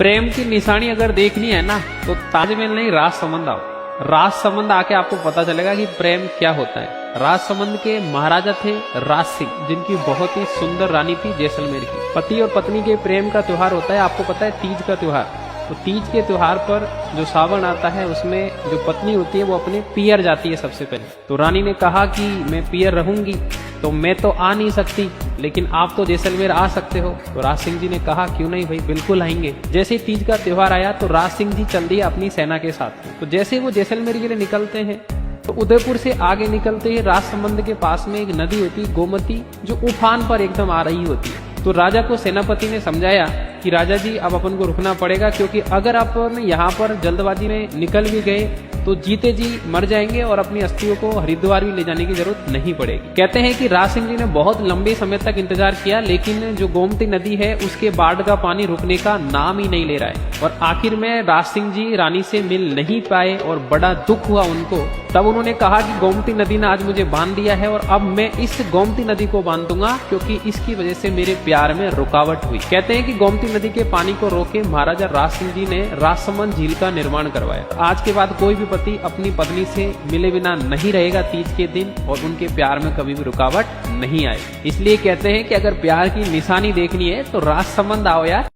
प्रेम की निशानी अगर देखनी है ना तो ताजमहल नहीं, राजसमंद आओ। राजसमंद आके आपको पता चलेगा कि प्रेम क्या होता है। राजसमंद के महाराजा थे राज सिंह, जिनकी बहुत ही सुंदर रानी थी जैसलमेर की। पति और पत्नी के प्रेम का त्योहार होता है, आपको पता है, तीज का त्योहार। तो तीज के त्योहार पर जो सावन आता है उसमें जो पत्नी होती है वो अपने पियर जाती है सबसे पहले। तो रानी ने कहा कि मैं पियर रहूंगी, तो मैं तो आ नहीं सकती, लेकिन आप तो जैसलमेर आ सकते हो। तो राज सिंह जी ने कहा क्यों नहीं भाई, बिल्कुल आएंगे। जैसे ही तीज का त्योहार आया तो राज सिंह जी चल दिए अपनी सेना के साथ। तो जैसे वो जैसलमेर के लिए निकलते हैं तो उदयपुर से आगे निकलते ही राजसमंद के पास में एक नदी होती है गोमती, जो उफान पर एकदम आ रही होती है। तो राजा को सेनापति ने समझाया कि राजा जी अब अपन को रुकना पड़ेगा, क्योंकि अगर अपन यहाँ पर जल्दबाजी में निकल भी गए तो जीते जी मर जाएंगे और अपनी अस्थियों को हरिद्वार भी ले जाने की जरूरत नहीं पड़ेगी। कहते हैं कि राज सिंह जी ने बहुत लंबे समय तक इंतजार किया, लेकिन जो गोमती नदी है उसके बाढ़ का पानी रुकने का नाम ही नहीं ले रहा है। और आखिर में राज सिंह जी रानी से मिल नहीं पाए और बड़ा दुख हुआ उनको। तब उन्होंने कहा कि गोमती नदी ने आज मुझे बांध दिया है और अब मैं इस गोमती नदी को बांध दूंगा, क्योंकि इसकी वजह से मेरे प्यार में रुकावट हुई। कहते हैं कि गोमती नदी के पानी को रोके महाराजा राज सिंह जी ने राजसमंद झील का निर्माण करवाया। आज के बाद कोई भी पति अपनी पत्नी से मिले बिना नहीं रहेगा तीज के दिन, और उनके प्यार में कभी भी रुकावट नहीं आएगी। इसलिए कहते हैं कि अगर प्यार की निशानी देखनी है तो राजसमंद आओ यार,